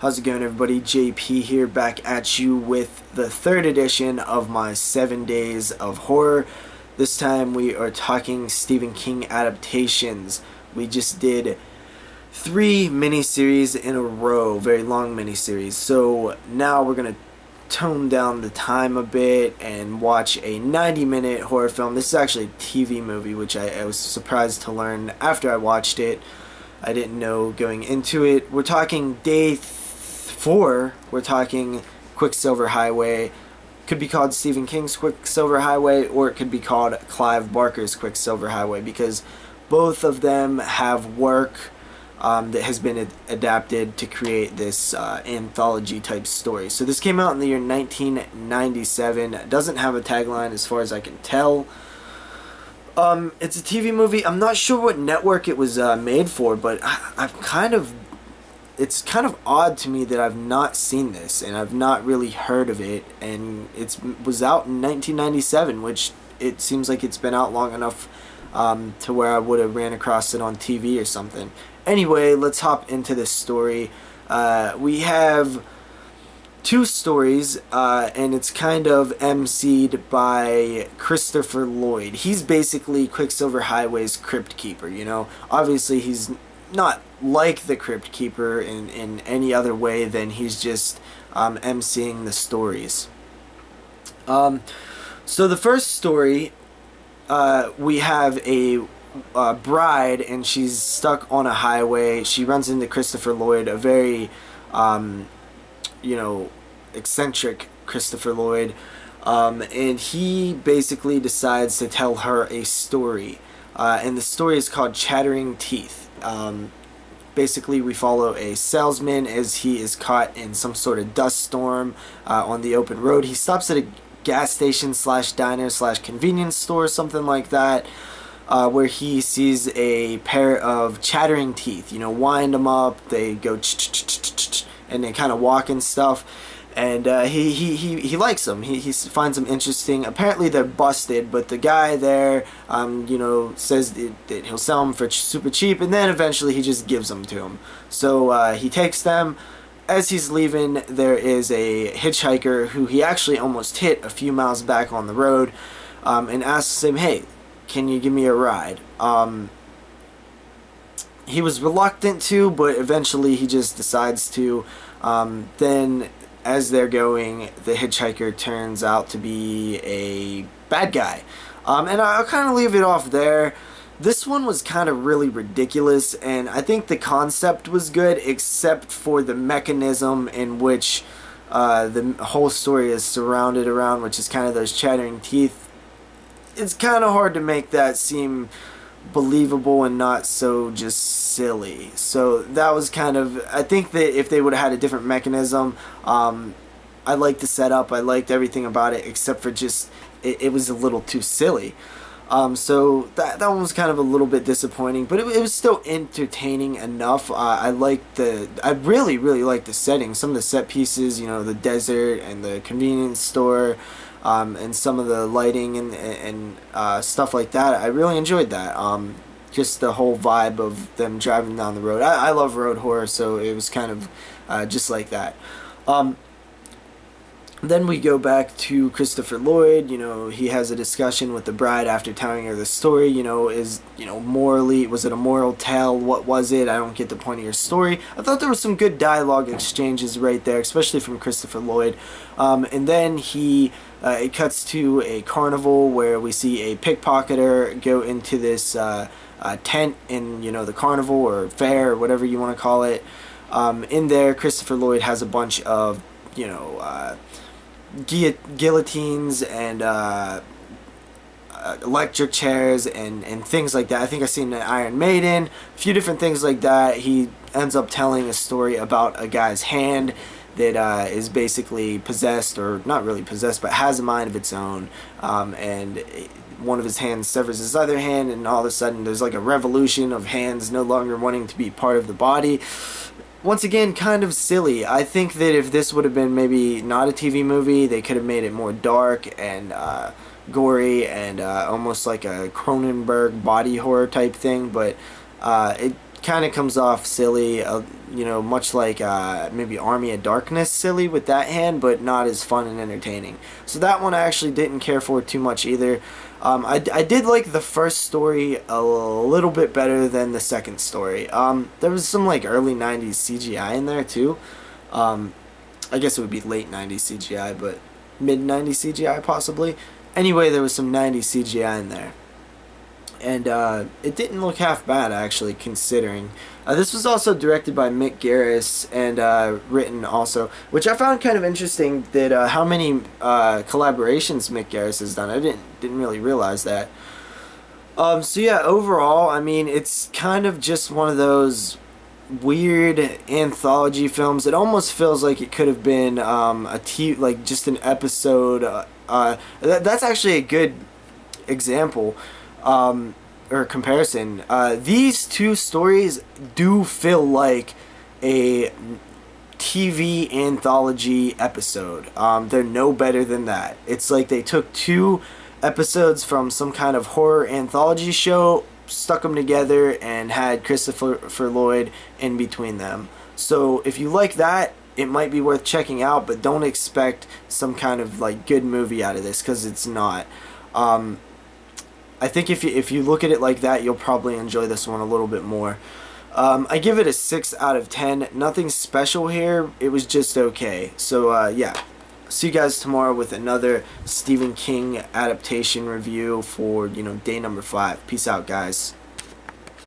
How's it going, everybody? JP here, back at you with the third edition of my 7 days of horror. This time we are talking Stephen King adaptations. We just did 3 miniseries in a row, very long miniseries. So now we're going to tone down the time a bit and watch a 90-minute horror film. This is actually a TV movie, which I was surprised to learn after I watched it. I didn't know going into it. We're talking day 4. We're talking Quicksilver Highway. Could be called Stephen King's Quicksilver Highway, or it could be called Clive Barker's Quicksilver Highway, because both of them have work that has been adapted to create this anthology type story. So this came out in the year 1997. It doesn't have a tagline as far as I can tell. It's a TV movie. I'm not sure what network it was made for, but it's kind of odd to me that I've not seen this and I've not really heard of it, and it was out in 1997, which it seems like it's been out long enough to where I would have ran across it on TV or something. Anyway, let's hop into this story. We have 2 stories, and it's kind of emceed by Christopher Lloyd. He's basically Quicksilver Highway's Crypt Keeper, you know. Obviously, he's not like the Crypt Keeper in any other way than he's just emceeing the stories. So the first story, we have a bride, and she's stuck on a highway. She runs into Christopher Lloyd, a very you know, eccentric Christopher Lloyd, and he basically decides to tell her a story, and the story is called Chattering Teeth. Basically, we follow a salesman as he is caught in some sort of dust storm on the open road. He stops at a gas station slash diner slash convenience store, something like that, where he sees a pair of chattering teeth. You know, wind them up, they go ch-ch-ch-ch-ch, and they kind of walk and stuff, and he likes them. He finds them interesting. Apparently they're busted, but the guy there you know, says that he'll sell them for super cheap, and then eventually he just gives them to him. So he takes them. As he's leaving, there is a hitchhiker who he actually almost hit a few miles back on the road, and asks him, hey, can you give me a ride? He was reluctant to, but eventually he just decides to. Then as they're going, the hitchhiker turns out to be a bad guy. And I'll kind of leave it off there. This one was kind of really ridiculous, and I think the concept was good, except for the mechanism in which the whole story is surrounded around, which is kind of those chattering teeth. It's kind of hard to make that seem believable and not so just silly. So that was kind of, I think that if they would have had a different mechanism, I liked the setup, I liked everything about it, except for just it was a little too silly. So that one was kind of a little bit disappointing, but it was still entertaining enough. I really liked the setting, some of the set pieces, you know, the desert and the convenience store, and some of the lighting and stuff like that. I really enjoyed that. Just the whole vibe of them driving down the road. I love road horror, so it was kind of just like that. Then we go back to Christopher Lloyd. You know, he has a discussion with the bride after telling her the story. You know, morally, was it a moral tale? What was it? I don't get the point of your story. I thought there was some good dialogue exchanges right there, especially from Christopher Lloyd. And then it cuts to a carnival where we see a pickpocketer go into this tent in, you know, the carnival or fair or whatever you want to call it. In there, Christopher Lloyd has a bunch of, you know, guillotines and electric chairs and things like that. I think I've seen an Iron Maiden, a few different things like that. He ends up telling a story about a guy's hand that is basically possessed, or not really possessed, but has a mind of its own, and one of his hands severs his other hand, and all of a sudden there's like a revolution of hands no longer wanting to be part of the body. Once again, kind of silly. I think that if this would have been maybe not a TV movie, they could have made it more dark and gory and almost like a Cronenberg body horror type thing, but kind of comes off silly, you know, much like maybe Army of Darkness silly with that hand, but not as fun and entertaining. So that one I actually didn't care for too much either. I did like the first story a little bit better than the second story. There was some like early 90s CGI in there too. I guess it would be late 90s CGI, but mid 90s CGI possibly. Anyway, there was some 90s CGI in there. And it didn't look half bad, actually, considering. This was also directed by Mick Garris and written also, which I found kind of interesting that how many collaborations Mick Garris has done. I didn't really realize that. So yeah, overall, I mean, it's kind of just one of those weird anthology films. It almost feels like it could have been like just an episode. That's actually a good example. Or comparison. These two stories do feel like a TV anthology episode. They're no better than that. It's like they took two episodes from some kind of horror anthology show, stuck them together, and had Christopher Lloyd in between them. So if you like that, it might be worth checking out, but don't expect some kind of like good movie out of this, because it's not. I think if you look at it like that, you'll probably enjoy this one a little bit more. I give it a 6 out of 10. Nothing special here. It was just okay. So yeah, see you guys tomorrow with another Stephen King adaptation review for, you know, day number 5. Peace out, guys.